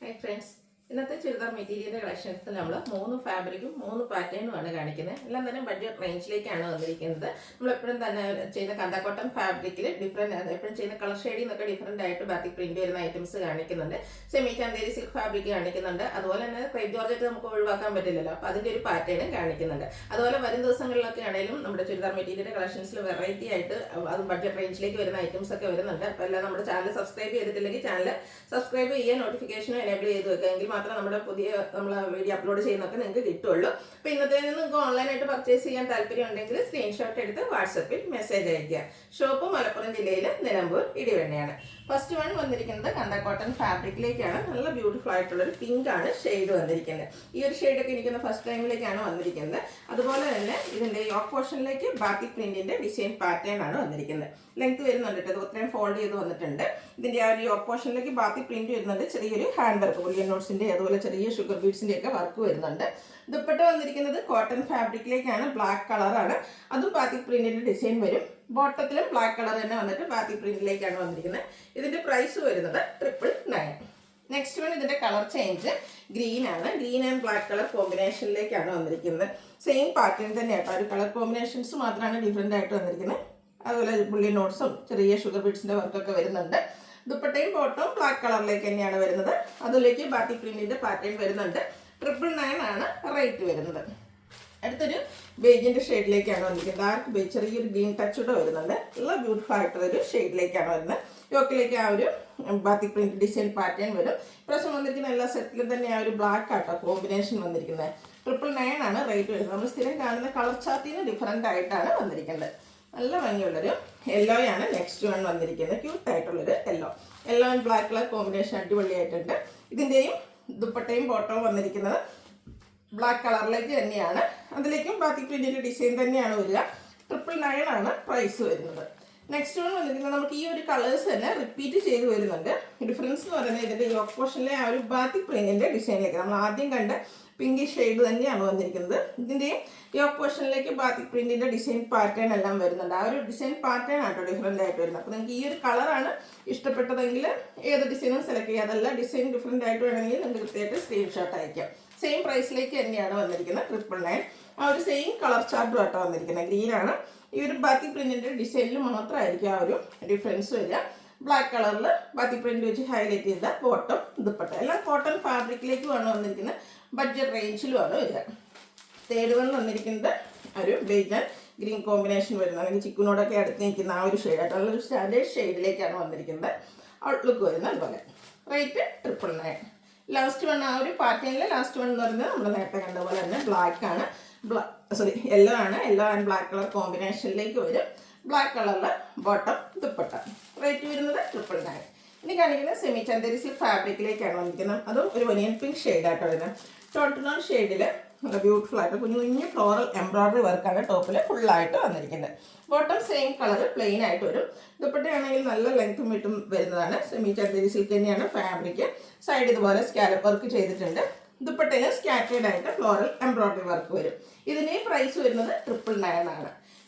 Hi friends, ഇന്നത്തെ ചുരിദാർ മെറ്റീരിയലിൻ്റെ കളക്ഷൻസിൽ നമ്മൾ 3 ഫാബ്രിക്കും 3 പാറ്റേണുമാണ് കാണിക്കുന്നത്. എല്ലാം തന്നെ ബഡ്ജറ്റ് റേഞ്ചിലേക്കാണ് വന്നിരിക്കുന്നത്. നമ്മളെപ്പോഴും തന്നെ ചെയ്യുന്ന കന്ത കോട്ടൺ ഫാബ്രിക്കിൽ ഡിഫറെൻറ്റ് എപ്പോഴും ചെയ്യുന്ന കളർ ഷെയ്ഡിൽ നിന്നൊക്കെ ഡിഫറെൻ്റ് ആയിട്ട് ബാത്തിക് പ്രിൻറ്റ് വരുന്ന ഐറ്റംസ് കാണിക്കുന്നുണ്ട്. സെമി ചന്തേരി സിൽക്ക് ഫാബ്രിക് കാണിക്കുന്നുണ്ട്. അതുപോലെ തന്നെ ക്രേപ്പ് ജോർജറ്റ് നമുക്ക് ഒഴിവാക്കാൻ പറ്റില്ലല്ലോ, അപ്പോൾ അതിൻ്റെ ഒരു പാറ്റേണും കാണിക്കുന്നുണ്ട്. അതുപോലെ വരും ദിവസങ്ങളിലൊക്കെ ആണെങ്കിലും നമ്മുടെ ചുരിദാർ മെറ്റീരിയലിൻ്റെ കളക്ഷൻസിൽ വെറൈറ്റി ആയിട്ട് അത് ബഡ്ജറ്റ് റേഞ്ചിലേക്ക് വരുന്ന ഐറ്റംസ് ഒക്കെ വരുന്നുണ്ട്. അപ്പോൾ എല്ലാം നമ്മുടെ ചാനൽ സബ്സ്ക്രൈബ് ചെയ്തിട്ടില്ലെങ്കിൽ ചാനൽ സബ്സ്ക്രൈബ് ചെയ്യുക, നോട്ടിഫിക്കേഷൻ എനേബിൾ ചെയ്ത് വെക്കുക. എങ്കിൽ മാത്രമേ നമ്മുടെ നമ്മൾ വീഡിയോ അപ്ലോഡ് ചെയ്യുന്നതൊക്കെ നിങ്ങൾക്ക് കിട്ടുള്ളൂ. അപ്പോൾ ഇന്നത്തെ നിങ്ങൾക്ക് ഓൺലൈനായിട്ട് പർച്ചേസ് ചെയ്യാൻ താല്പര്യം ഉണ്ടെങ്കിൽ സ്ക്രീൻഷോട്ട് എടുത്ത് വാട്സപ്പിൽ മെസ്സേജ് അയയ്ക്കുക. ഷോപ്പ് മലപ്പുറം ജില്ലയിൽ നിലമ്പൂർ ഇടിവണ്ണയാണ്. ഫസ്റ്റ് വൺ വന്നിരിക്കുന്നത് കന്ത കോട്ടൺ ഫാബ്രിക്കിലേക്കാണ്. നല്ല ബ്യൂട്ടിഫുൾ ആയിട്ടുള്ളൊരു പിങ്ക് ആണ് ഷെയ്ഡ് വന്നിരിക്കുന്നത്. ഈ ഒരു ഷെയ്ഡൊക്കെ എനിക്കൊന്ന് ഫസ്റ്റ് ടൈമിലേക്കാണ് വന്നിരിക്കുന്നത്. അതുപോലെ തന്നെ ഇതിൻ്റെ യോക്ക് പോർഷനിലേക്ക് ബാത്തിക് പ്രിന്റിന്റെ ഡിസൈൻ പാറ്റേൺ ആണ് വന്നിരിക്കുന്നത്. ലെങ്ത് വരുന്നുണ്ട്, ഇത് ഒത്രയും ഫോൾഡ് ചെയ്ത് വന്നിട്ടുണ്ട്. ഇതിൻ്റെ ആ ഒരു യോക്ക് പോർഷനിലേക്ക് ബാത്തിക് പ്രിന്റ് വരുന്നുണ്ട്. ചെറിയൊരു ഹാൻഡ് വർക്ക്, ബുള്ളിയൻ നോട്ട്സിന്റെ അതുപോലെ ചെറിയ ഷുഗർ ബീഡ്സിന്റെ ഒക്കെ വർക്ക് വരുന്നുണ്ട്. ദുപ്പട്ട വന്നിരിക്കുന്നത് കോട്ടൺ ഫാബ്രിക്കിലേക്കാണ്, ബ്ലാക്ക് കളറാണ്. അതും ബാത്തിക് പ്രിന്റിന്റെ ഡിസൈൻ വരും. ബോട്ടത്തിലും ബ്ലാക്ക് കളർ തന്നെ വന്നിട്ട് ബാത്തിക് പ്രിന്റിലേക്കാണ് വന്നിരിക്കുന്നത്. ഇതിന്റെ പ്രൈസ് വരുന്നത് 999. നെക്സ്റ്റ് വൺ ഇതിന്റെ കളർ ചേഞ്ച് ഗ്രീൻ ആണ്. ഗ്രീൻ ആൻഡ് ബ്ലാക്ക് കളർ കോമ്പിനേഷനിലേക്കാണ് വന്നിരിക്കുന്നത്. സെയിം പാറ്റേൺ തന്നെയാട്ടോ, ഒരു കളർ കോമ്പിനേഷൻസ് മാത്രമാണ് ഡിഫറെൻ്റ് ആയിട്ട് വന്നിരിക്കുന്നത്. അതുപോലെ പുള്ളി നോട്ട്സും ചെറിയ ഷുഗർ ബീഡ്സിന്റെ വർക്കൊക്കെ വരുന്നുണ്ട്. ദുപ്പട്ടയും ബോട്ടവും ബ്ലാക്ക് കളറിലേക്ക് തന്നെയാണ് വരുന്നത്. അതിലേക്ക് ബാത്തിക് പ്രിന്റിന്റെ പാറ്റേൺ വരുന്നുണ്ട്. 999 ആണ് റേറ്റ് വരുന്നത്. അടുത്തൊരു ബേജിന്റെ ഷെയ്ഡിലേക്കാണ് വന്നിരിക്കുന്നത്. ഡാർക്ക് ബേജ്, ചെറിയൊരു ഗ്രീൻ ടച്ച് കൂടെ വരുന്നുണ്ട്. നല്ല ബ്യൂട്ടിഫുൾ ആയിട്ടുള്ളൊരു ഷെയ്ഡിലേക്കാണ് വരുന്നത്. യോക്കിലേക്ക് ആ ഒരു ബാത്തിക് പ്രിന്റ് ഡിസൈൻ പാറ്റേൺ വരും. ഇപ്രാവശ്യം വന്നിരിക്കുന്ന എല്ലാ സെറ്റിലും തന്നെ ആ ഒരു ബ്ലാക്ക് ആട്ടോ കോമ്പിനേഷൻ വന്നിരിക്കുന്നത്. 999 ആണ് റേറ്റ് വരുന്നത്. നമ്മൾ സ്ഥിരം കാണുന്ന കളർ ചാർട്ടിന് ഡിഫറെൻ്റ് ആയിട്ടാണ് വന്നിരിക്കുന്നത്. നല്ല ഭംഗിയുള്ളൊരു യെല്ലോ ആണ് നെക്സ്റ്റ് വൺ വന്നിരിക്കുന്നത്. ക്യൂട്ടായിട്ടുള്ളൊരു yellow and black colour combination അടിപൊളിയായിട്ടുണ്ട്. ഇതിൻ്റെയും ദുപ്പട്ടയും ബോട്ടവും വന്നിരിക്കുന്നത് ബ്ലാക്ക് കളറിലേക്ക് തന്നെയാണ്. അതിലേക്കും ബാത്തിക് പ്രിന്റിന്റെ ഡിസൈൻ തന്നെയാണ് വരിക. 999 ആണ് പ്രൈസ് വരുന്നത്. നെക്സ്റ്റ് വൺ വന്നിരിക്കുന്നത് നമുക്ക് ഈ ഒരു കളേഴ്സ് തന്നെ റിപ്പീറ്റ് ചെയ്ത് വരുന്നുണ്ട്. ഡിഫറൻസ് എന്ന് പറയുന്നത് ഇതിൻ്റെ യോക്ക് പോർഷനിലെ ആ ഒരു ബാത്തിക് പ്രിന്റിന്റെ ഡിസൈനിലേക്ക് നമ്മൾ ആദ്യം കണ്ട പിങ്ക് ഷെയ്ഡ് തന്നെയാണ് വന്നിരിക്കുന്നത്. ഇതിൻ്റെയും യോക്ക് പോർഷനിലേക്ക് ബാത്തിക് പ്രിന്റിന്റെ ഡിസൈൻ പാറ്റേൺ എല്ലാം വരുന്നുണ്ട്. ആ ഒരു ഡിസൈൻ പാറ്റേൺ ആട്ടോ ഡിഫറെൻ്റ് ആയിട്ട് വരുന്നത്. അപ്പോൾ നിങ്ങൾക്ക് ഈ ഒരു കളറാണ് ഇഷ്ടപ്പെട്ടതെങ്കിൽ ഏത് ഡിസൈനും സെലക്ട് ചെയ്യുക. അതല്ല ഡിസൈൻ ഡിഫറെൻ്റ് ആയിട്ട് വേണമെങ്കിൽ നിങ്ങൾക്ക് കൃത്യമായിട്ട് സ്ക്രീൻഷോട്ട് അയക്കാം. സെയിം പ്രൈസിലേക്ക് തന്നെയാണ് വന്നിരിക്കുന്നത്. 999. ആ ഒരു സെയിം കളർ ചാർട്ടും ആട്ടോ വന്നിരിക്കുന്നത്. ഗ്രീനാണ്. ഈ ഒരു ബാത്തിക് പ്രിന്റിന്റെ ഡിസൈനിൽ മാത്രമായിരിക്കും ആ ഒരു ഡിഫറൻസ് വരിക. ബ്ലാക്ക് കളറിൽ ബാത്തിക് പ്രിന്റ് വെച്ച് ഹൈലൈറ്റ് ചെയ്ത ബോട്ടം ദുപ്പട്ട എല്ലാം കോട്ടൺ ഫാബ്രിക്കിലേക്കുമാണ് വന്നിരിക്കുന്നത്. ബഡ്ജറ്റ് റേഞ്ചിലുമാണ് വരിക. തേർഡ് വൺ വന്നിരിക്കുന്നത് ഒരു ബേജ് ആൻഡ് ഗ്രീൻ കോമ്പിനേഷൻ വരുന്നത്, അല്ലെങ്കിൽ ചിക്കുനോടൊക്കെ അടുത്ത് നിൽക്കുന്ന ആ ഒരു ഷെയ്ഡായിട്ട് നല്ലൊരു സ്റ്റാൻഡേർഡ് ഷെയ്ഡിലേക്കാണ് വന്നിരിക്കുന്നത്. ഔട്ട്ലുക്ക് വരുന്നത് അതുപോലെ. റേറ്റ് 999. ലാസ്റ്റ് വൺ ആ ഒരു പാറ്റേണിൽ ലാസ്റ്റ് വൺ എന്ന് പറയുന്നത് നമ്മൾ നേരത്തെ കണ്ട പോലെ തന്നെ ബ്ലാക്ക് ആണ്. യെല്ലോ ആണ്. യെല്ലോ ആൻഡ് ബ്ലാക്ക് കളർ കോമ്പിനേഷനിലേക്ക് വരും. ബ്ലാക്ക് കളറിൽ ബോട്ടം ദുപ്പട്ട. റേറ്റ് വരുന്നത് 999. ഇനി കാണിക്കുന്നത് സെമി ചന്തേരി സിൽക്ക് ഫാബ്രിക്കിലേക്കാണ് വന്നിരിക്കുന്നത്. അതും ഒരു ഒനിയൻ പിങ്ക് ഷെയ്ഡായിട്ട് വരുന്നത്. ടോട്ടൺ ഷെയ്ഡിൽ നല്ല ബ്യൂട്ടിഫുൾ ആയിട്ട് കുഞ്ഞു കുഞ്ഞു ഫ്ലോറൽ എംബ്രോയിഡറി വർക്കാണ് ടോപ്പിൽ ഫുള്ളായിട്ട് വന്നിരിക്കുന്നത്. ബോട്ടം സെയിം കളർ പ്ലെയിൻ ആയിട്ട് വരും. ദുപ്പട്ടയാണെങ്കിൽ നല്ല ലെങ്ത്തും വിട്ടും വരുന്നതാണ്. സെമി ചന്തേരി സിൽക്ക് തന്നെയാണ് ഫാബ്രിക്. സൈഡ് ഇതുപോലെ സ്കാലപ്പ് വർക്ക് ചെയ്തിട്ടുണ്ട്. ദുപ്പട്ടയിൽ സ്കാറ്റേഡ് ആയിട്ട് ഫ്ലോറൽ എംബ്രോയിഡറി വർക്ക് വരും. ഇതിൻ്റെ പ്രൈസ് വരുന്നത് 999 ആണ്.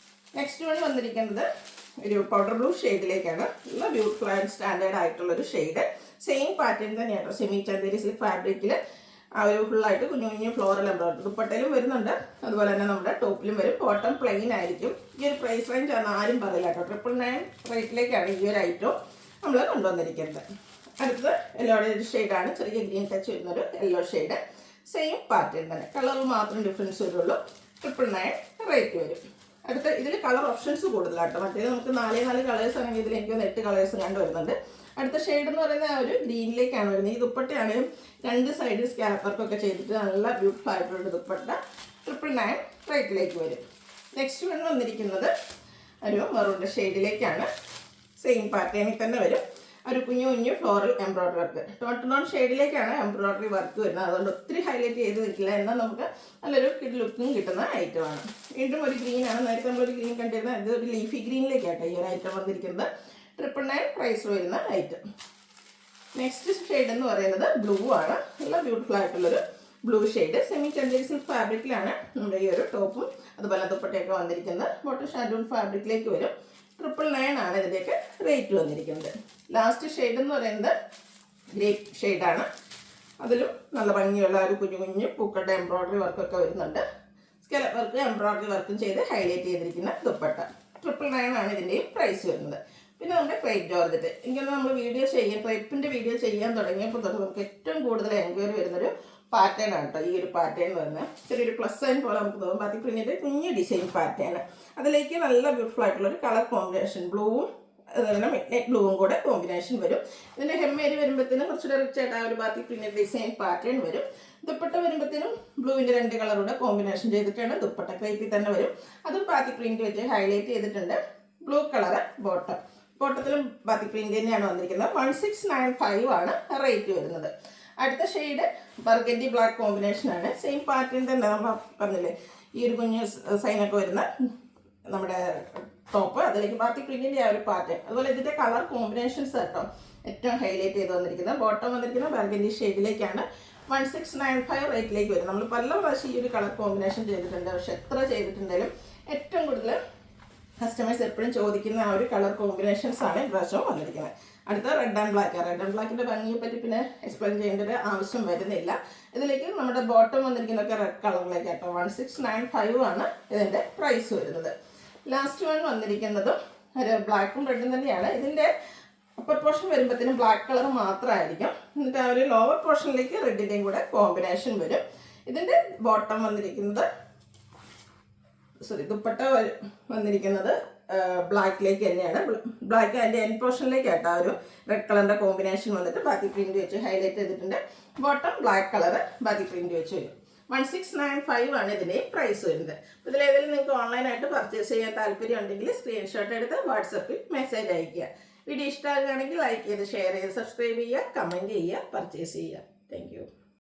നെക്സ്റ്റ് വൺ വന്നിരിക്കുന്നത് ഒരു പൗഡർ ബ്ലൂ ഷെയ്ഡിലേക്കാണ്. നല്ല ബ്യൂട്ടിഫുൾ ആൻഡ് സ്റ്റാൻഡേർഡ് ആയിട്ടുള്ളൊരു ഷെയ്ഡ്. സെയിം പാറ്റേൺ തന്നെയാണ് സെമി ചന്തേരി സിൽക്ക് ഫാബ്രിക്കിൽ ആ ഒരു ഫുള്ളായിട്ട് കുഞ്ഞു കുഞ്ഞു ഫ്ലോറൽ എംബ്രോയിഡറി ദുപ്പട്ടയിലും വരുന്നുണ്ട്. അതുപോലെ തന്നെ നമ്മുടെ ടോപ്പിലും വരും. ബോട്ടം പ്ലെയിൻ ആയിരിക്കും. ഈ ഒരു പ്രൈസ് റേഞ്ച് ആണ് ആരും പറയില്ല കേട്ടോ. 999 റേറ്റിലേക്കാണ് ഈ ഒരു ഐറ്റം നമ്മൾ കൊണ്ടുവന്നിരിക്കുന്നത്. അടുത്തത് യെല്ലോയുടെ ഒരു ഷെയ്ഡാണ്. ചെറിയ ഗ്രീൻ ടച്ച് വരുന്നൊരു യെല്ലോ ഷെയ്ഡ്. സെയിം പാറ്റേൺ തന്നെ, കളറിൽ മാത്രം ഡിഫറൻസ് വരുള്ളൂ. 999 റേറ്റ് വരും. അടുത്ത ഇതിൽ കളർ ഓപ്ഷൻസ് കൂടുതലാട്ടോ. മറ്റേത് നമുക്ക് 4 കളേഴ്സ് ആണെങ്കിൽ ഇതിൽ എനിക്ക് 8 കളേഴ്സ് കണ്ടു വരുന്നുണ്ട്. അടുത്ത ഷെയ്ഡ് എന്ന് പറയുന്നത് ആ ഒരു ഗ്രീനിലേക്കാണ് വരുന്നത്. ഈ ദുപ്പട്ടയാണെങ്കിലും 2 സൈഡിൽ സ്കാലപ്പ് വർക്കൊക്കെ ചെയ്തിട്ട് നല്ല ബ്യൂട്ടിഫുൾ ആയിട്ടുള്ള ദുപ്പട്ട. 999 റേറ്റിലേക്ക് വരും. നെക്സ്റ്റ് വൺ വന്നിരിക്കുന്നത് ഒരു മെറൂണിൻ്റെ ഷെയ്ഡിലേക്കാണ്. സെയിം പാറ്റേണിൽ തന്നെ വരും. ഒരു കുഞ്ഞു കുഞ്ഞു ഫ്ലോറൽ എംബ്രോയിഡറി വർക്ക്. ടോൺ ഷെയ്ഡിലേക്കാണ് എംബ്രോയിഡറി വർക്ക് വരുന്നത്. അതുകൊണ്ട് ഒത്തിരി ഹൈലൈറ്റ് ചെയ്ത് നിൽക്കില്ല, എന്നാൽ നമുക്ക് നല്ലൊരു ലുക്കും കിട്ടുന്ന ഐറ്റമാണ്. വീണ്ടും ഒരു ഗ്രീനാണ്. നേരത്തെ നമ്മളൊരു ഗ്രീൻ കണ്ടിരുന്നത്. ഇത് ഒരു ലീഫി ഗ്രീനിലേക്കാട്ടോ ഈ ഒരു ഐറ്റം വന്നിരിക്കുന്നത്. 999 പ്രൈസ് വരുന്ന ഐറ്റം. നെക്സ്റ്റ് ഷെയ്ഡ് എന്ന് പറയുന്നത് ബ്ലൂ ആണ്. നല്ല ബ്യൂട്ടിഫുൾ ആയിട്ടുള്ളൊരു blue shade. Semi Chanderi silk ഫാബ്രിക്കിലാണ് നമ്മുടെ ഈ ഒരു ടോപ്പും അതുപോലെ ദുപ്പട്ടയൊക്കെ വന്നിരിക്കുന്നത്. ബോട്ടം ഷാൻഡൂൺ ഫാബ്രിക്കിലേക്ക് വരും. 999 ആണ് ഇതിൻ്റെയൊക്കെ റേറ്റ് വന്നിരിക്കുന്നത്. ലാസ്റ്റ് ഷെയ്ഡ് എന്ന് പറയുന്നത് ഗ്രേപ്പ് ഷെയ്ഡാണ്. അതിലും നല്ല ഭംഗിയുള്ള ഒരു കുഞ്ഞു കുഞ്ഞു പൂക്കളുടെ എംബ്രോയ്ഡറി വർക്കൊക്കെ വരുന്നുണ്ട്. സ്കെലപ്പ് വർക്ക് എംബ്രോയ്ഡറി വർക്കും ചെയ്ത് ഹൈലൈറ്റ് ചെയ്തിരിക്കുന്ന ദുപ്പട്ട. 999 ആണ് ഇതിൻ്റെയും പ്രൈസ് വരുന്നത്. പിന്നെ നമ്മുടെ ക്രേപ്പ് ജോർജറ്റ്. ഇങ്ങനെ നമ്മൾ ക്രേപ്പിൻ്റെ വീഡിയോ ചെയ്യാൻ തുടങ്ങിയപ്പോൾ തൊട്ട് നമുക്ക് ഏറ്റവും കൂടുതൽ എൻക്വയറി വരുന്നൊരു പാറ്റേൺ ആണ് കേട്ടോ. ഈ ഒരു പാറ്റേൺ വരുന്നത് ചെറിയൊരു പ്ലസ് സൈൻ പോലെ നമുക്ക് തോന്നും. ബാത്തി പ്രിന്റിൻ്റെ കുഞ്ഞ് ഡിസൈൻ പാറ്റേൺ. അതിലേക്ക് നല്ല ബ്യൂട്ടിഫുൾ ആയിട്ടുള്ളൊരു കളർ കോമ്പിനേഷൻ, ബ്ലൂവും അതുപോലെ മിഡ് ബ്ലൂവും കൂടെ കോമ്പിനേഷൻ വരും. ഇതിൻ്റെ ഹെമ്മേരി വരുമ്പോഴത്തേനും കുറച്ചുകൂടെ റിച്ച് ആയിട്ട് ആ ഒരു ബാത്തി പ്രിന്റ് ഡിസൈൻ പാറ്റേൺ വരും. ദുപ്പട്ട വരുമ്പോഴത്തേനും ബ്ലൂവിൻ്റെ 2 കളറൂടെ കോമ്പിനേഷൻ ചെയ്തിട്ടാണ് ദുപ്പട്ട. ക്രേപ്പിൽ തന്നെ വരും. അതും ബാത്തി പ്രിന്റ് വെച്ച് ഹൈലൈറ്റ് ചെയ്തിട്ടുണ്ട്. ബ്ലൂ കളറ് ബോട്ടത്തിലും ബാത്തി പ്രിന്റ് തന്നെയാണ് വന്നിരിക്കുന്നത്. 1695 ആണ് റേറ്റ് വരുന്നത്. അടുത്ത ഷെയ്ഡ് ബർഗൻഡി ബ്ലാക്ക് കോമ്പിനേഷൻ ആണ്. സെയിം പാറ്റേൺ തന്നെ നമ്മൾ പറഞ്ഞില്ലേ, ഈ ഒരു കുഞ്ഞ് സൈനൊക്കെ വരുന്ന നമ്മുടെ ടോപ്പ്, അതിലേക്ക് ബാത്തി പ്രിന്റിൻ്റെ ആ ഒരു പാറ്റേൺ. അതുപോലെ ഇതിൻ്റെ കളർ കോമ്പിനേഷൻസ് കേട്ടോ ഏറ്റവും ഹൈലൈറ്റ് ചെയ്ത് വന്നിരിക്കുന്നത്. ബോട്ടം വന്നിരിക്കുന്നത് ബർഗൻഡി ഷെയ്ഡിലേക്കാണ്. 1695 റേറ്റിലേക്ക് വരും. നമ്മൾ പല പ്രാവശ്യം ഈ ഒരു കളർ കോമ്പിനേഷൻ ചെയ്തിട്ടുണ്ട്. പക്ഷെ എത്ര ചെയ്തിട്ടുണ്ടെങ്കിലും ഏറ്റവും കൂടുതൽ കസ്റ്റമേഴ്സ് എപ്പോഴും ചോദിക്കുന്ന ആ ഒരു കളർ കോമ്പിനേഷൻസ് ആണ് ഇപ്രാവശ്യം വന്നിരിക്കുന്നത്. അടുത്ത red and black. Red and ബ്ലാക്കിൻ്റെ ഭംഗിയെ പറ്റി പിന്നെ എക്സ്പ്ലെയിൻ ചെയ്യേണ്ട ഒരു ആവശ്യം വരുന്നില്ല. ഇതിലേക്ക് നമ്മുടെ ബോട്ടം വന്നിരിക്കുന്നതൊക്കെ റെഡ് കളറിലേക്ക് കേട്ടോ. 1695 ആണ് ഇതിൻ്റെ പ്രൈസ് വരുന്നത്. ലാസ്റ്റ് വൺ വന്നിരിക്കുന്നതും ഒരു ബ്ലാക്കും റെഡും തന്നെയാണ്. ഇതിൻ്റെ അപ്പർ പോർഷൻ വരുമ്പോഴത്തേനും ബ്ലാക്ക് കളർ മാത്രമായിരിക്കും. എന്നിട്ട് ആ ഒരു ലോവർ പോർഷനിലേക്ക് റെഡിൻ്റെയും കൂടെ കോമ്പിനേഷൻ വരും. ഇതിൻ്റെ ബോട്ടം വന്നിരിക്കുന്നത് ദുപ്പട്ട വന്നിരിക്കുന്നത് ബ്ലാക്കിലേക്ക് തന്നെയാണ്. ബ്ലാക്ക് അതിൻ്റെ എൻ പോർഷനിലേക്ക് ആയിട്ട് ആ ഒരു റെഡ് കളറിൻ്റെ കോമ്പിനേഷൻ വന്നിട്ട് ബാക്കി പ്രിന്റ് വെച്ച് ഹൈലൈറ്റ് ചെയ്തിട്ടുണ്ട്. ബോട്ടം ബ്ലാക്ക് കളറ് ബാക്കി പ്രിന്റ് വെച്ച് വരും. 1695 ആണ് ഇതിൻ്റെ പ്രൈസ് വരുന്നത്. ഇതിലേതെങ്കിലും നിങ്ങൾക്ക് ഓൺലൈനായിട്ട് പർച്ചേസ് ചെയ്യാൻ താല്പര്യം ഉണ്ടെങ്കിൽ സ്ക്രീൻഷോട്ട് എടുത്ത് വാട്സപ്പിൽ മെസ്സേജ് അയയ്ക്കുക. വീഡിയോ ഇഷ്ടമാകുകയാണെങ്കിൽ ലൈക്ക് ചെയ്ത് ഷെയർ ചെയ്ത് സബ്സ്ക്രൈബ് ചെയ്യുക, കമൻറ്റ് ചെയ്യുക, പർച്ചേസ് ചെയ്യുക. താങ്ക്